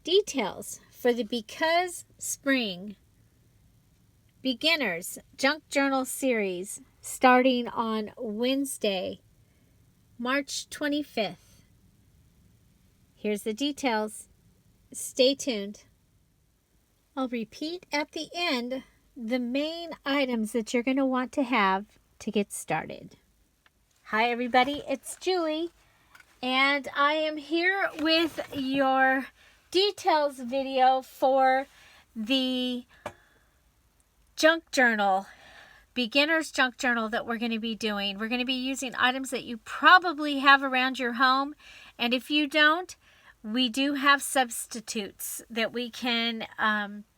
Details for the Because Spring Beginners Junk Journal Series starting on Wednesday, March 25th. Here's the details. Stay tuned. I'll repeat at the end the main items that you're going to want to have to get started. Hi everybody, it's Julie, and I am here with your details video for the junk journal, beginner's junk journal that we're going to be doing. We're going to be using items that you probably have around your home, and if you don't, we do have substitutes that we can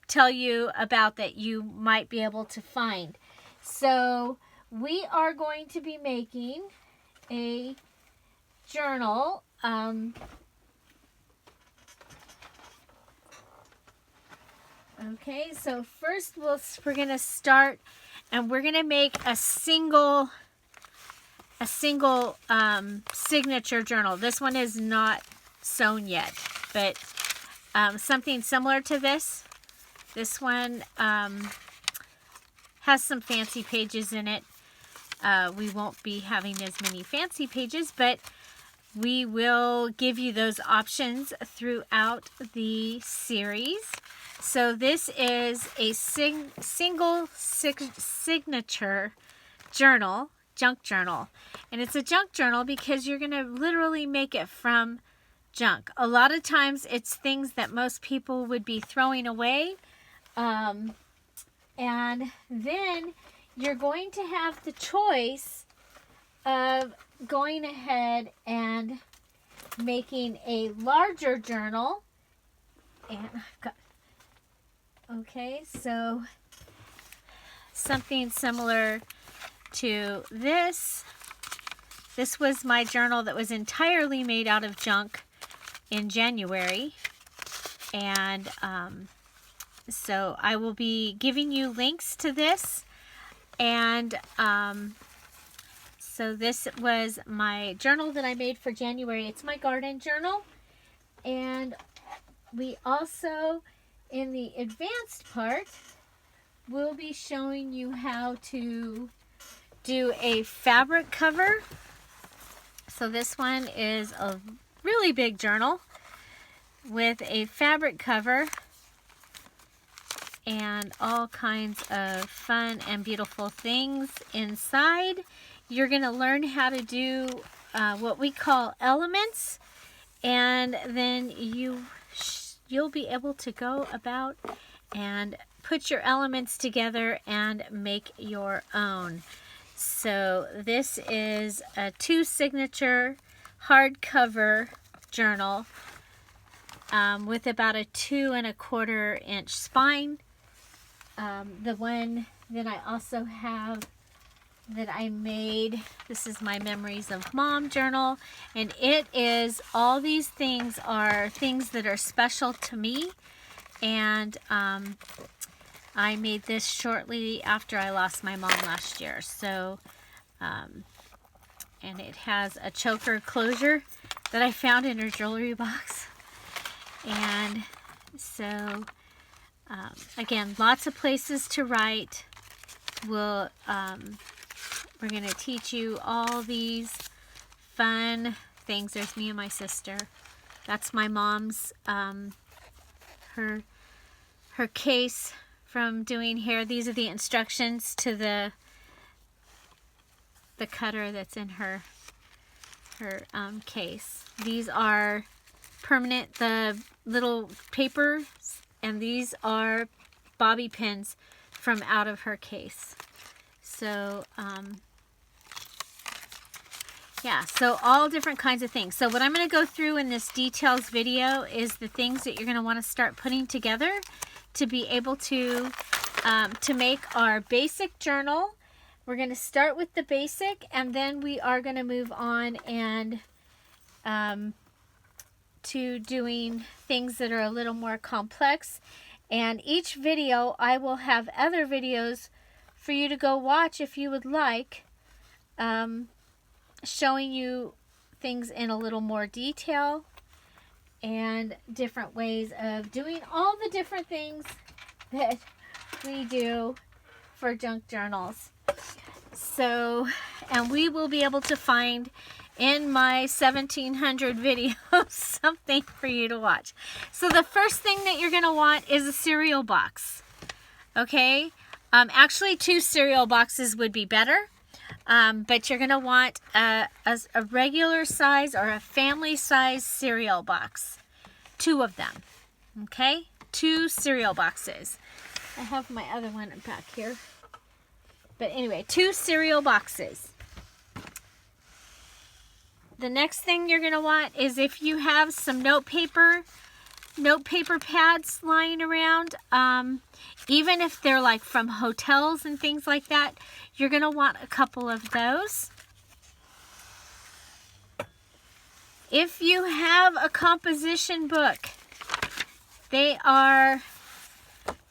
tell you about that you might be able to find. So we are going to be making a journal. Okay, so first we're going to start, and we're going to make a single signature journal. This one is not sewn yet, but something similar to this. This one has some fancy pages in it. We won't be having as many fancy pages, but we will give you those options throughout the series. So this is a single signature journal, junk journal. And it's a junk journal because you're going to literally make it from junk. A lot of times it's things that most people would be throwing away. And then you're going to have the choice of going ahead and making a larger journal. And I've got, okay, so something similar to this. This was my journal that was entirely made out of junk in January. And so I will be giving you links to this. And so this was my journal that I made for January. It's my garden journal. And we also, in the advanced part, will be showing you how to do a fabric cover. So this one is a really big journal with a fabric cover and all kinds of fun and beautiful things inside. You're going to learn how to do what we call elements, and then you'll be able to go about and put your elements together and make your own. So this is a 2 signature hardcover journal with about a 2 1/4 inch spine. The one that I also have that I made, this is my Memories of Mom journal, and it is, all these things are things that are special to me, and I made this shortly after I lost my mom last year. So and it has a choker closure that I found in her jewelry box. And so again, lots of places to write. We're going to teach you all these fun things. There's me and my sister. That's my mom's, her case from doing hair. These are the instructions to the cutter that's in her case. These are permanent, the little papers, and these are bobby pins from out of her case. So yeah, so all different kinds of things. So what I'm going to go through in this details video is the things that you're going to want to start putting together to be able to make our basic journal. We're going to start with the basic, and then we are going to move on and to doing things that are a little more complex. And each video, I will have other videos for you to go watch if you would like, showing you things in a little more detail. and different ways of doing all the different things that we do for junk journals. So, and we will be able to find in my 1700 videos something for you to watch. So the first thing that you're going to want is a cereal box. Okay? Actually, 2 cereal boxes would be better. But you're going to want a regular size or a family size cereal box. 2 of them. Okay? 2 cereal boxes. I have my other one back here. But anyway, 2 cereal boxes. The next thing you're going to want is if you have some notepaper pads lying around, even if they're like from hotels and things like that, you're going to want a couple of those. If you have a composition book, they are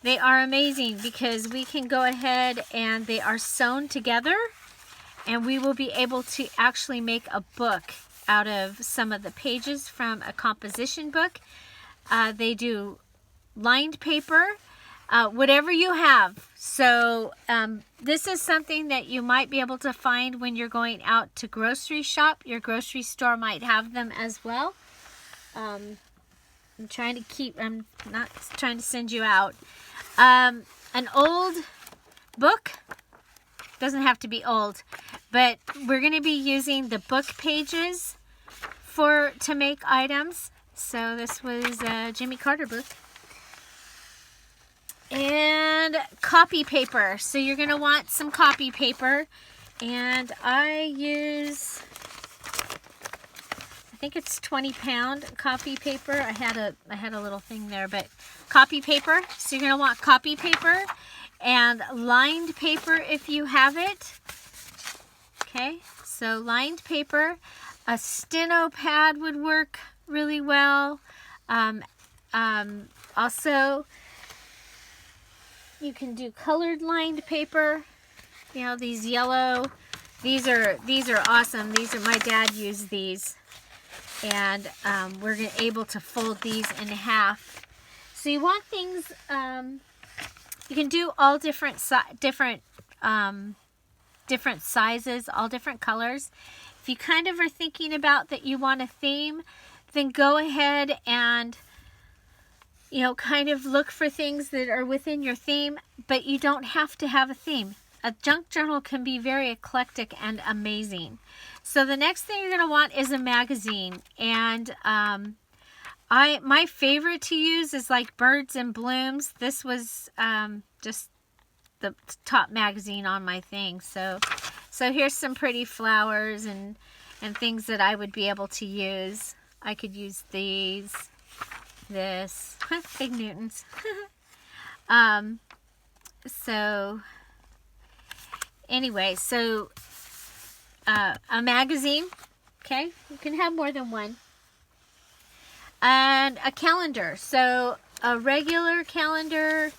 amazing because we can go ahead and they are sewn together, and we will be able to actually make a book out of some of the pages from a composition book. They do lined paper, whatever you have. So this is something that you might be able to find when you're going out to grocery shop. Your grocery store might have them as well. I'm not trying to send you out. An old book, doesn't have to be old, but we're going to be using the book pages to make items. So this was a Jimmy Carter book. And copy paper. So you're going to want some copy paper. And I use, I think it's 20-pound copy paper. I had a little thing there, but copy paper. So you're going to want copy paper and lined paper if you have it. Okay, so lined paper. A steno pad would work really well. Also, you can do colored lined paper. You know, these yellow. These are awesome. My dad used these, and we're able to fold these in half. So you want things. You can do all different sizes, all different colors. If you kind of are thinking about that you want a theme, then go ahead and, you know, kind of look for things that are within your theme, but you don't have to have a theme. A junk journal can be very eclectic and amazing. So the next thing you're going to want is a magazine. And my favorite to use is like Birds and Blooms. This was just the top magazine on my thing. So here's some pretty flowers and things that I would be able to use. I could use these, this, Big Newtons. So anyway, so a magazine, okay? You can have more than one. And a calendar. So a regular calendar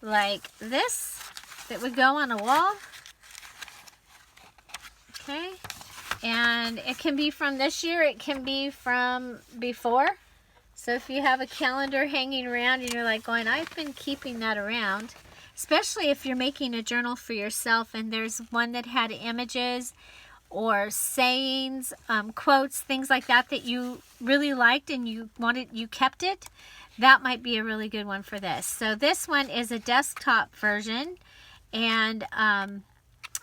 like this that would go on a wall. Okay, and it can be from this year, it can be from before. So if you have a calendar hanging around and you're like going, I've been keeping that around, especially if you're making a journal for yourself and there's one that had images or sayings, quotes, things like that that you really liked and you kept it, that might be a really good one for this. So this one is a desktop version, and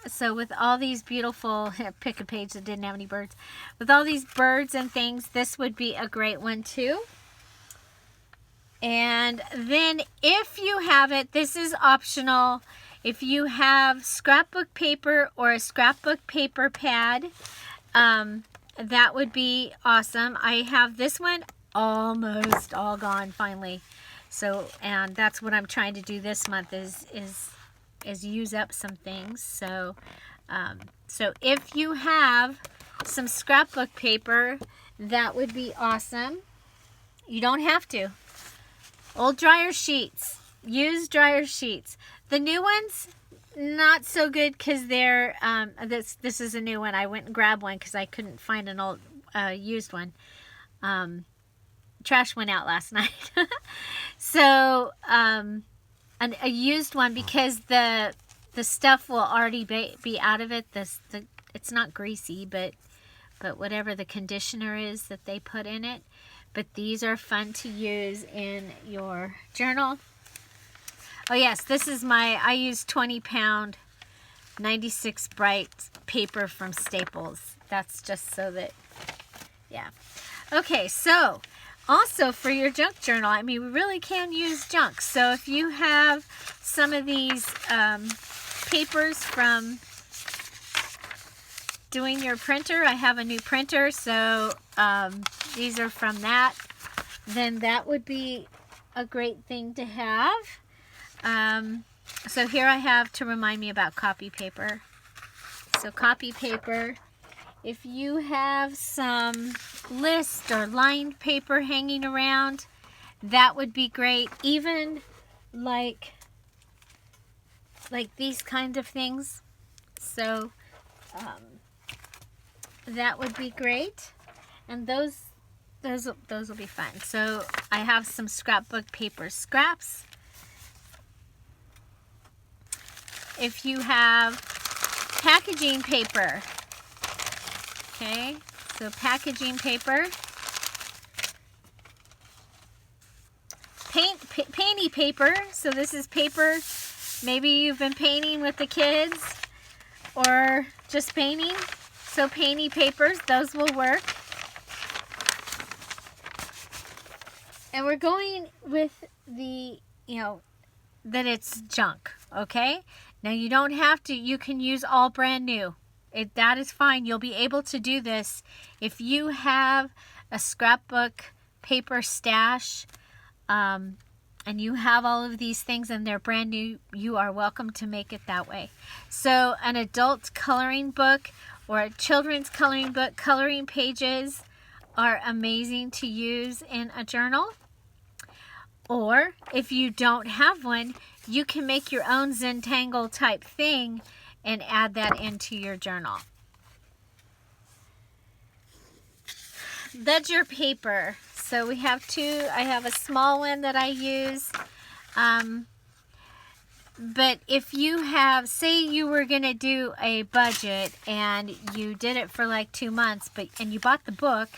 so with all these beautiful, pick a page that didn't have any birds. With all these birds and things, this would be a great one too. And then if you have it, this is optional. If you have scrapbook paper or a scrapbook paper pad, that would be awesome. I have this one almost all gone finally. So, and that's what I'm trying to do this month is use up some things. So if you have some scrapbook paper, that would be awesome. You don't have to. Old dryer sheets. Use dryer sheets. The new ones, not so good because they're, this is a new one. I went and grabbed one because I couldn't find an old used one. trash went out last night. So, a used one, because the stuff will already be out of it. It's not greasy, but whatever the conditioner is that they put in it. But these are fun to use in your journal. Oh yes, this is I use 20-pound 96 bright paper from Staples. That's just so that, yeah. Okay, so also for your junk journal, I mean, we really can use junk. So if you have some of these papers from doing your printer, I have a new printer, so these are from that, then that would be a great thing to have. So here I have to remind me about copy paper. So copy paper, if you have some list or lined paper hanging around, that would be great. Even like these kind of things. So that would be great. And those will be fun. So I have some scrapbook paper scraps. If you have packaging paper, okay, so packaging paper, painty paper. So this is paper. Maybe you've been painting with the kids, or just painting. So painty papers, those will work. And we're going with the, that it's junk, okay? Now you don't have to, you can use all brand new. That is fine. You'll be able to do this. If you have a scrapbook paper stash, and you have all of these things and they're brand new, you are welcome to make it that way. So an adult coloring book or a children's coloring book, coloring pages are amazing to use in a journal. Or if you don't have one, you can make your own Zentangle type thing and add that into your journal. Ledger paper. So we have two. I have a small one that I use. But if you have, say you were going to do a budget and you did it for like 2 months, and you bought the book,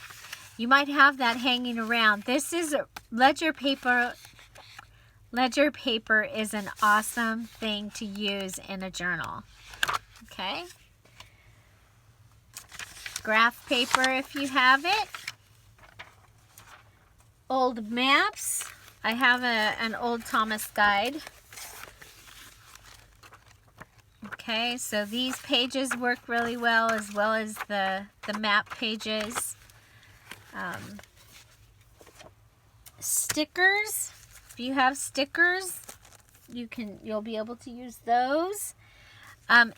you might have that hanging around. This is ledger paper. Ledger paper is an awesome thing to use in a journal. Okay. Graph paper if you have it. Old maps. I have an old Thomas guide. Okay, so these pages work really well as the map pages. Stickers. If you have stickers, you'll be able to use those.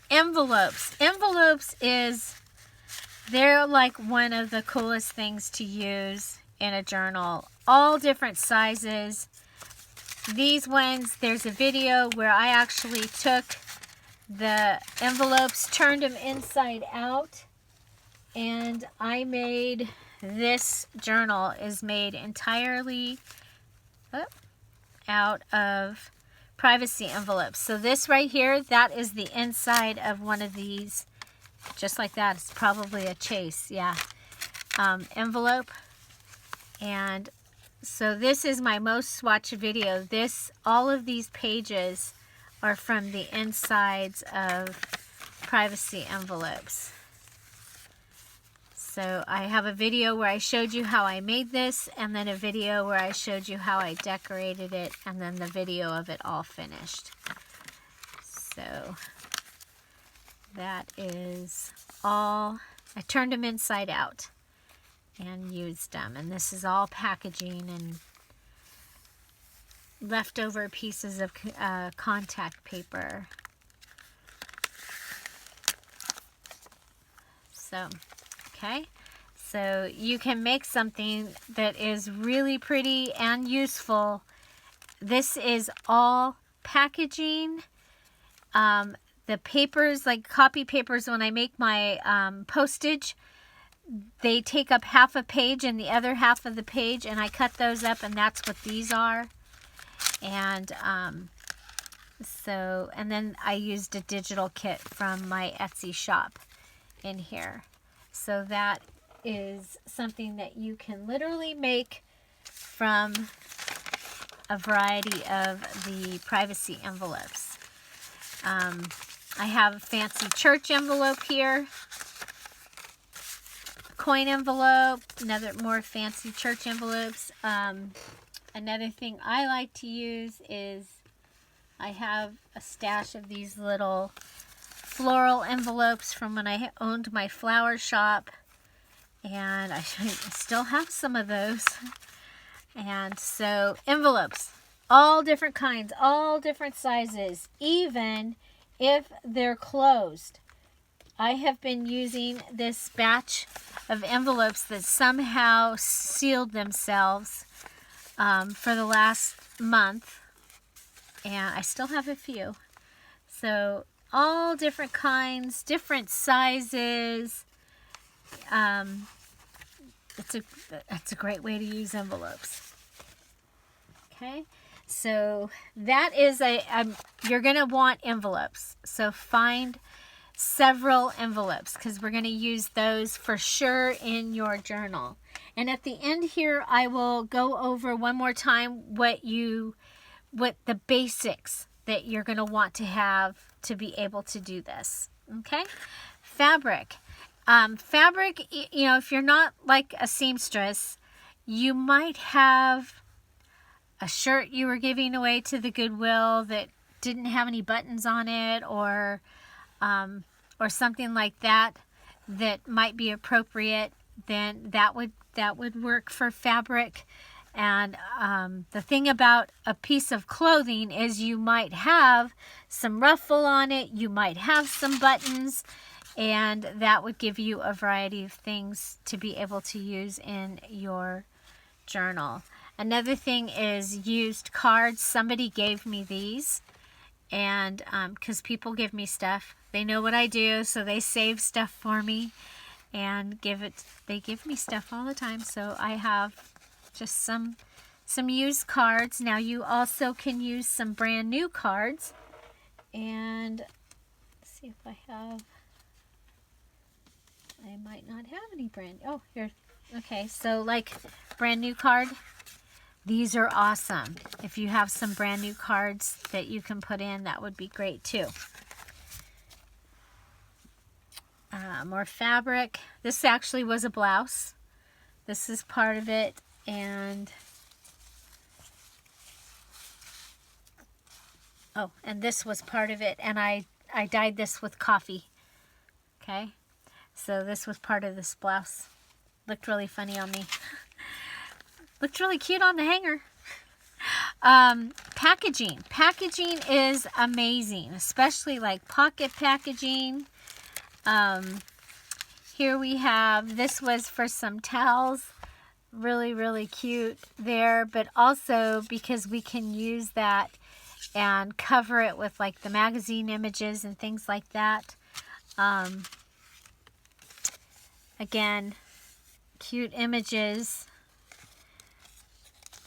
Envelopes. Envelopes they're like one of the coolest things to use in a journal. All different sizes. These ones, there's a video where I actually took the envelopes, turned them inside out, and I made this journal is made entirely out of privacy envelopes. So this right here, that is the inside of one of these, just like that. It's probably a Chase, yeah, envelope. And so this is my most watched video. All of these pages are from the insides of privacy envelopes. So I have a video where I showed you how I made this, and then a video where I showed you how I decorated it, and then the video of it all finished. So that is all. I turned them inside out and used them. And this is all packaging and leftover pieces of contact paper. So, okay. So you can make something that is really pretty and useful. This is all packaging. The papers, like copy papers, when I make my postage, they take up half a page and the other half of the page, and I cut those up, and that's what these are. And and then I used a digital kit from my Etsy shop in here. So that is something that you can literally make from a variety of the privacy envelopes. I have a fancy church envelope here, coin envelope, more fancy church envelopes. Another thing I like to use is I have a stash of these little floral envelopes from when I owned my flower shop, and I still have some of those. And so envelopes, all different kinds, all different sizes, even if they're closed. I have been using this batch of envelopes that somehow sealed themselves for the last month, and I still have a few. So all different kinds, different sizes. It's a great way to use envelopes. Okay, so that is you're going to want envelopes. So find several envelopes, because we're going to use those for sure in your journal. And at the end here, I will go over one more time what the basics that you're going to want to have to be able to do this. Okay, fabric. Fabric, if you're not like a seamstress, you might have a shirt you were giving away to the Goodwill that didn't have any buttons on it, or something like that might be appropriate. Then that would work for fabric. And the thing about a piece of clothing is you might have some ruffle on it, you might have some buttons, and that would give you a variety of things to be able to use in your journal. Another thing is used cards. Somebody gave me these, and because people give me stuff, they know what I do, so they save stuff for me and they give me stuff all the time. So I have just some used cards. Now you also can use some brand new cards, and let's see if I might not have any here. Okay, so like brand new card. These are awesome. If you have some brand new cards that you can put in, that would be great too. More fabric. This actually was a blouse. This is part of it, and this was part of it, and I dyed this with coffee. Okay, so this was part of this blouse. Looked really funny on me. Looked really cute on the hanger. Packaging. Packaging is amazing, especially like pocket packaging. Here we have, this was for some towels. Really, really cute there, but also because we can use that and cover it with like the magazine images and things like that. Again, cute images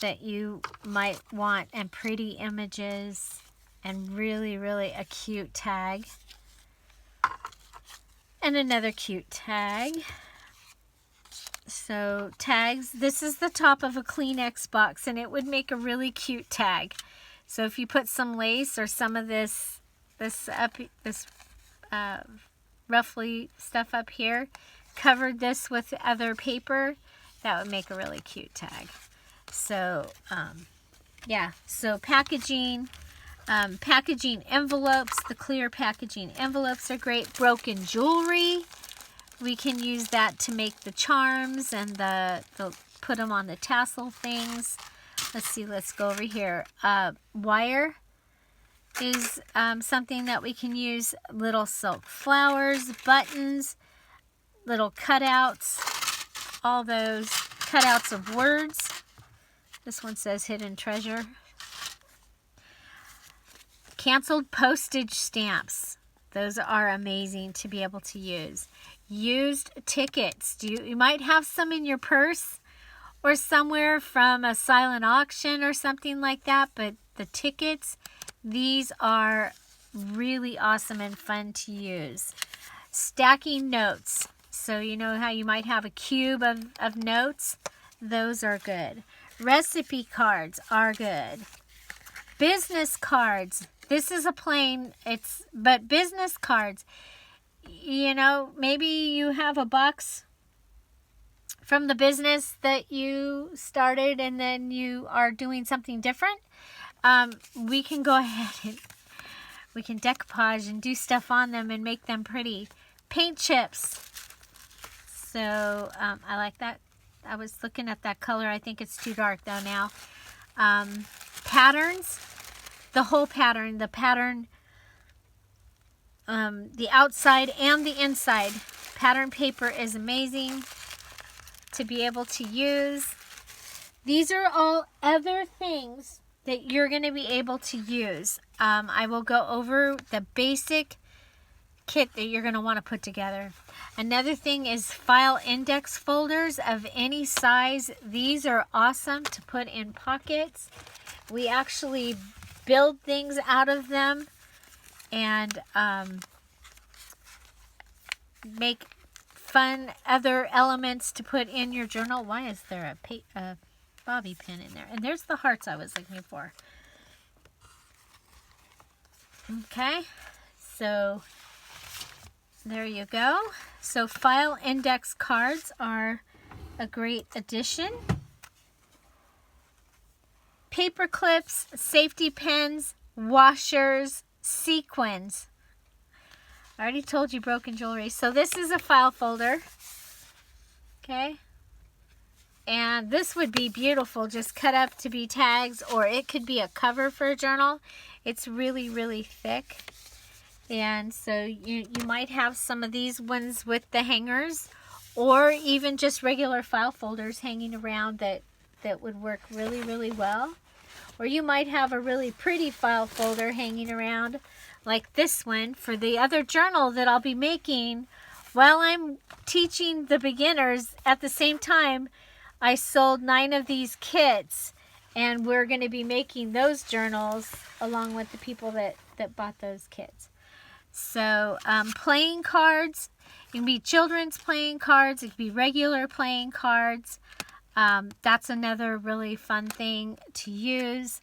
that you might want, and pretty images, and really, really a cute tag. And another cute tag. So tags, this is the top of a Kleenex box, and it would make a really cute tag. So if you put some lace or some of this ruffly stuff up here, covered this with other paper, that would make a really cute tag. So yeah, so packaging. Packaging envelopes, the clear packaging envelopes are great. Broken jewelry, we can use that to make the charms and the put them on the tassel things. Let's see, let's go over here. Wire is something that we can use. Little silk flowers, buttons, little cutouts, all those cutouts of words. This one says hidden treasure. Canceled postage stamps. Those are amazing to be able to use. used tickets. You might have some in your purse or somewhere from a silent auction or something like that, but the tickets, these are really awesome and fun to use. Stacking notes. So you know how you might have a cube of notes? Those are good. Recipe cards are good. Business cards. This is a plain, but business cards. You know, maybe you have a box from the business that you started and then you are doing something different. We can go ahead and we can decoupage and do stuff on them and make them pretty. Paint chips. So I like that. I was looking at that color. I think it's too dark though now. Patterns. The whole pattern. The pattern, the outside and the inside. Pattern paper is amazing to be able to use. These are all other things that you're going to be able to use. I will go over the basic kit that you're going to want to put together. Another thing is file index folders of any size. These are awesome to put in pockets. We actually build things out of them and make fun other elements to put in your journal. Why is there a bobby pin in there? And there's the hearts I was looking for. Okay, so there you go. So file index cards are a great addition. Paper clips, safety pins, washers, sequins. I already told you broken jewelry. So this is a file folder. Okay. And this would be beautiful, just cut up to be tags, or it could be a cover for a journal. It's really, really thick. And so you might have some of these ones with the hangers, or even just regular file folders hanging around that would work really, really well. Or you might have a really pretty file folder hanging around like this one for the other journal that I'll be making while I'm teaching the beginners. At the same time, I sold 9 of these kits, and we're going to be making those journals along with the people that bought those kits. So playing cards, it can be children's playing cards, it can be regular playing cards. That's another really fun thing to use.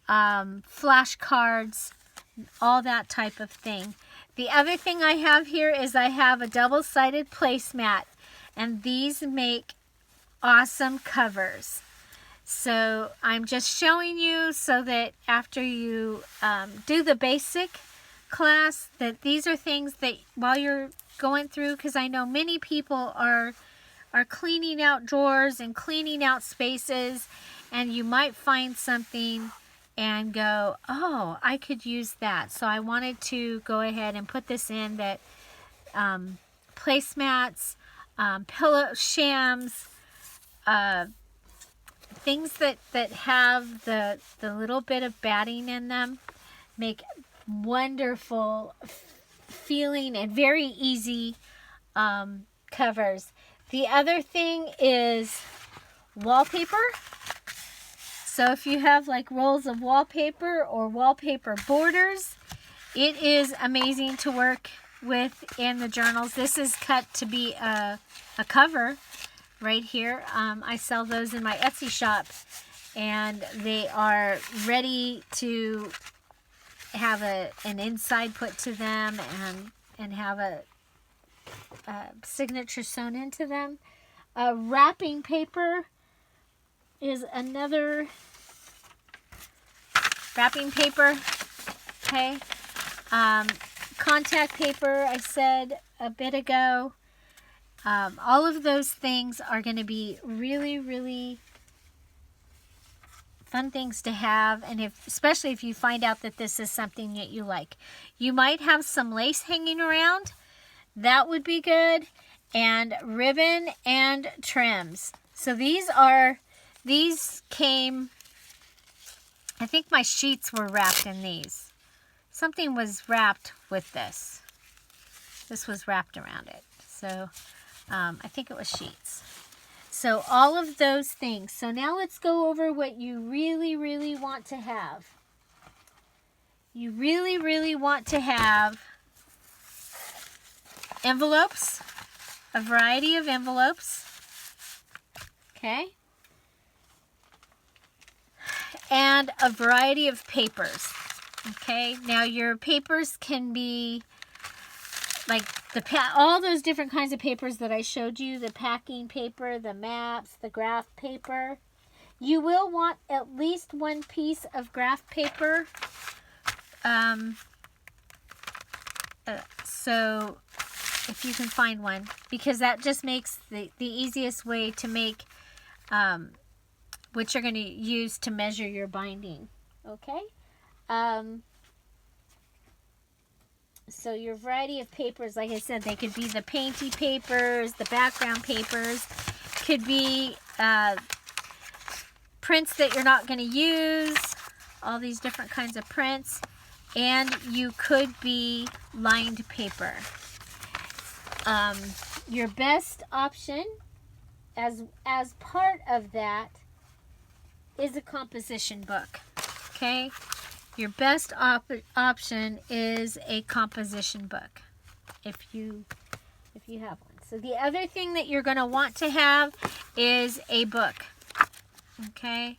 Flashcards, all that type of thing. The other thing I have here is I have a double-sided placemat, and these make awesome covers. So I'm just showing you so that after you do the basic class, that these are things that while you're going through, because I know many people are cleaning out drawers and cleaning out spaces, and you might find something and go, oh, I could use that. So I wanted to go ahead and put this in, that placemats, pillow shams, things that have the little bit of batting in them make wonderful feeling and very easy covers. The other thing is wallpaper. So if you have like rolls of wallpaper or wallpaper borders, it is amazing to work with in the journals. This is cut to be a cover right here. I sell those in my Etsy shop, and they are ready to have an inside put to them and have a signature sewn into them. Wrapping paper is another. Wrapping paper, okay. Contact paper, I said a bit ago. All of those things are going to be really, really fun things to have, and especially if you find out that this is something that you like. You might have some lace hanging around. That would be good. And ribbon and trims. So these came, I think my sheets were wrapped in these. Something was wrapped with this. This was wrapped around it. So I think it was sheets. So all of those things. So now let's go over what you really, really want to have. You really, really want to have envelopes, a variety of envelopes. Okay. And a variety of papers. Okay. Now your papers can be like all those different kinds of papers that I showed you, the packing paper, the maps, the graph paper. You will want at least one piece of graph paper. So if you can find one, because that just makes the easiest way to make what you're going to use to measure your binding. Okay. So your variety of papers, like I said, they could be the painty papers, the background papers, could be prints that you're not going to use, all these different kinds of prints, and you could be lined paper. Your best option as part of that is a composition book. Okay? Your best option is a composition book if you have one. So the other thing that you're going to want to have is a book. Okay?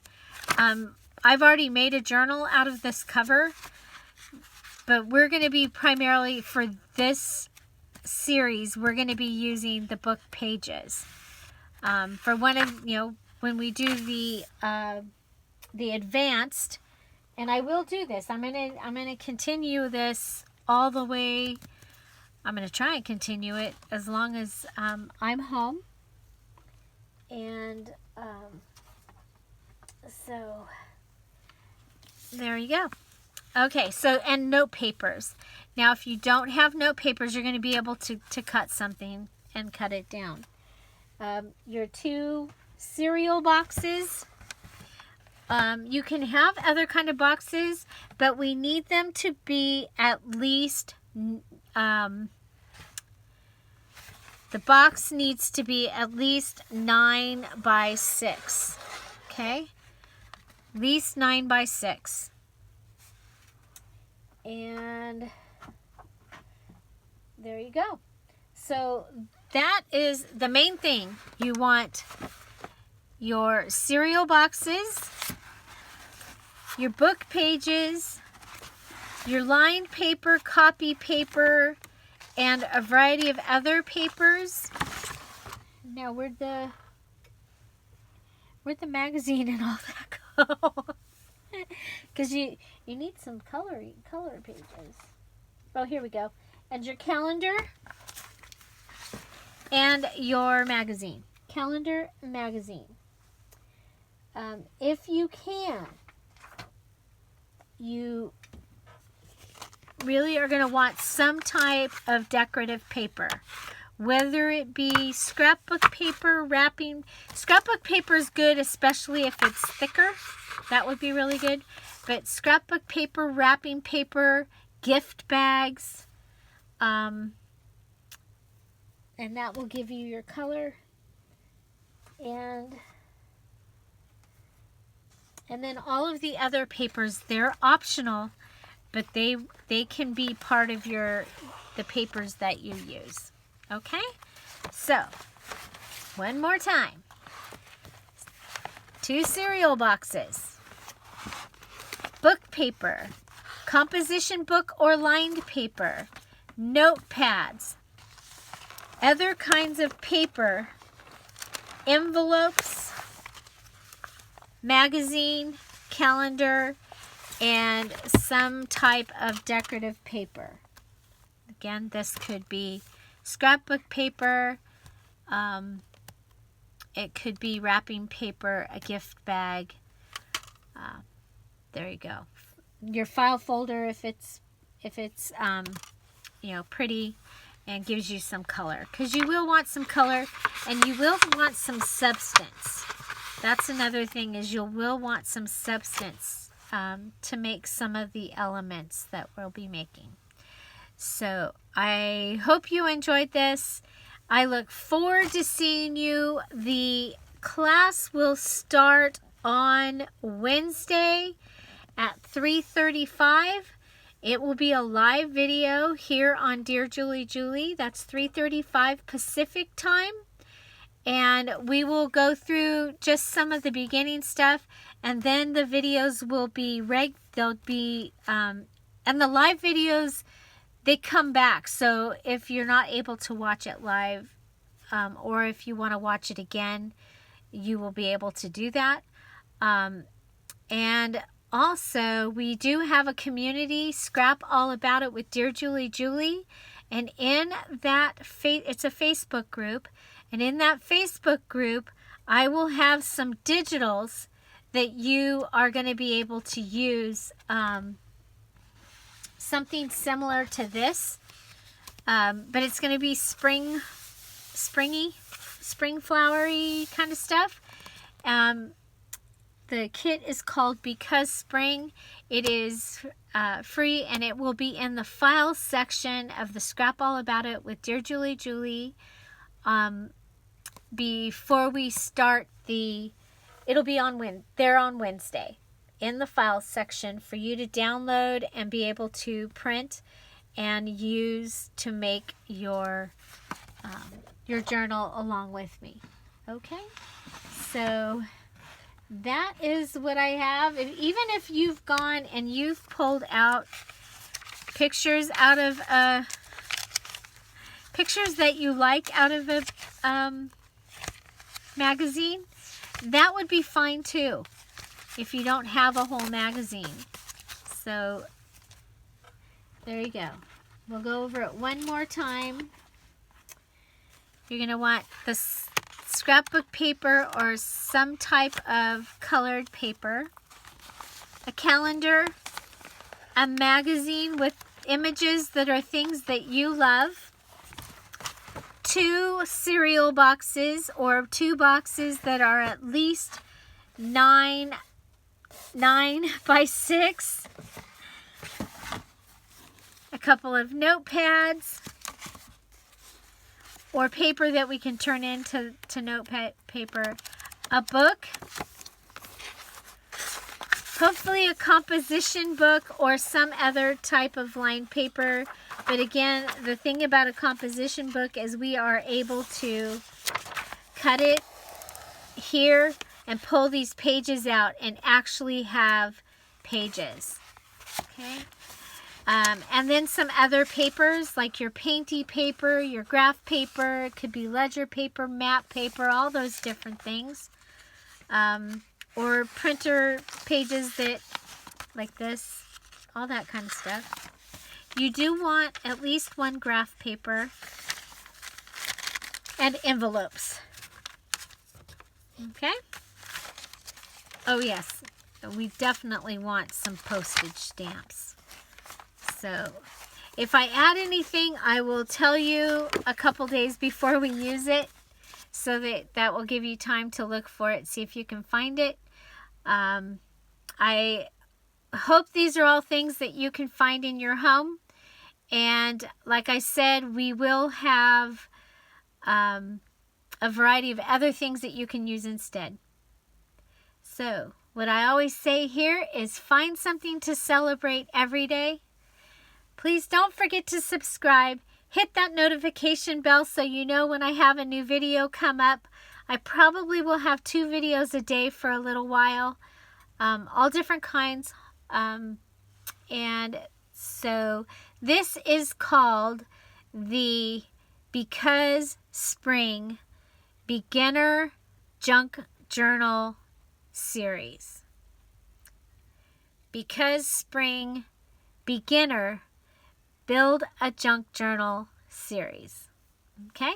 I've already made a journal out of this cover, but we're going to be primarily, for this series, we're going to be using the book pages. For one of, when we do the advanced, and I will do this. I'm gonna continue this all the way. I'm gonna try and continue it as long as I'm home. And so there you go. Okay, so, and note papers. Now, if you don't have note papers, you're going to be able to cut something and cut it down. Your 2 cereal boxes. You can have other kind of boxes, but we need them to be at least, the box needs to be at least 9 by 6. Okay? At least 9 by 6. And there you go. So that is the main thing. You want your cereal boxes, your book pages, your lined paper, copy paper, and a variety of other papers. Now, where'd the magazine and all that go? Because you need some color pages. Oh, here we go. And your calendar and your magazine. Calendar, magazine. If you can, you really are going to want some type of decorative paper. Whether it be scrapbook paper, wrapping. Scrapbook paper is good, especially if it's thicker. That would be really good. But scrapbook paper, wrapping paper, gift bags. And that will give you your color. And then all of the other papers, they're optional, but they can be part of the papers that you use. Okay? So, one more time. 2 cereal boxes. Book paper. Composition book or lined paper. Notepads. Other kinds of paper. Envelopes. Magazine. Calendar. And some type of decorative paper. Again, this could be scrapbook paper, it could be wrapping paper, a gift bag. There you go. Your file folder, if it's pretty and gives you some color, because you will want some color and you will want some substance. That's another thing, is you will want some substance to make some of the elements that we'll be making. So I hope you enjoyed this. I look forward to seeing you. The class will start on Wednesday at 3:35. It will be a live video here on Dear Julie Julie. That's 3:35 Pacific time. And we will go through just some of the beginning stuff, and then the videos will be they'll be and the live videos, they come back. So if you're not able to watch it live, or if you want to watch it again, you will be able to do that. And also, we do have a community, Scrap All About It with Dear Julie Julie. And in that, it's a Facebook group. And in that Facebook group, I will have some digitals that you are going to be able to use. Something similar to this. But it's going to be spring flowery kind of stuff. The kit is called Because Spring. It is free, and it will be in the files section of the Scrap All About It with Dear Julie Julie. Before we start it'll be on Wednesday in the files section for you to download and be able to print and use to make your journal along with me. Okay, so that is what I have. Even if you've gone and you've pulled out pictures pictures that you like out of a magazine, that would be fine too, if you don't have a whole magazine. So there you go. We'll go over it one more time. You're going to want the scrapbook paper or some type of colored paper, a calendar, a magazine with images that are things that you love, 2 cereal boxes or 2 boxes that are at least 9 by 6, a couple of notepads or paper that we can turn into notepad paper, a book, hopefully a composition book or some other type of lined paper. But again, the thing about a composition book is we are able to cut it here and pull these pages out and actually have pages. Okay. And then some other papers like your painty paper, your graph paper, it could be ledger paper, map paper, all those different things. Or printer pages that, like this, all that kind of stuff. You do want at least 1 graph paper and envelopes. Okay? Oh yes, we definitely want some postage stamps. So, if I add anything, I will tell you a couple days before we use it, so that will give you time to look for it, see if you can find it. I hope these are all things that you can find in your home. And like I said, we will have a variety of other things that you can use instead. So, what I always say here is find something to celebrate every day. Please don't forget to subscribe. Hit that notification bell so you know when I have a new video come up. I probably will have 2 videos a day for a little while. All different kinds. And so this is called the Because Spring Beginner Junk Journal Series. Because Spring Beginner Build a Junk Journal Series. Okay?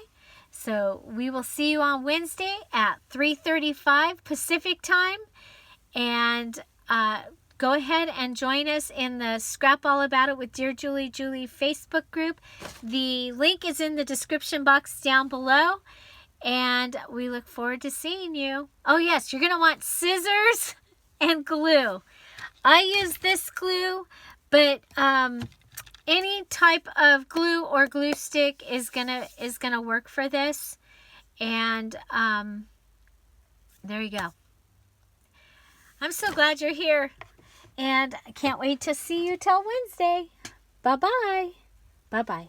So we will see you on Wednesday at 3:35 Pacific time. And go ahead and join us in the Scrap All About It with Dear Julie Julie Facebook group. The link is in the description box down below. And we look forward to seeing you. Oh yes, you're going to want scissors and glue. I use this glue, but Any type of glue or glue stick is gonna work for this. And there you go. I'm so glad you're here, and I can't wait to see you till Wednesday. Bye-bye. Bye-bye.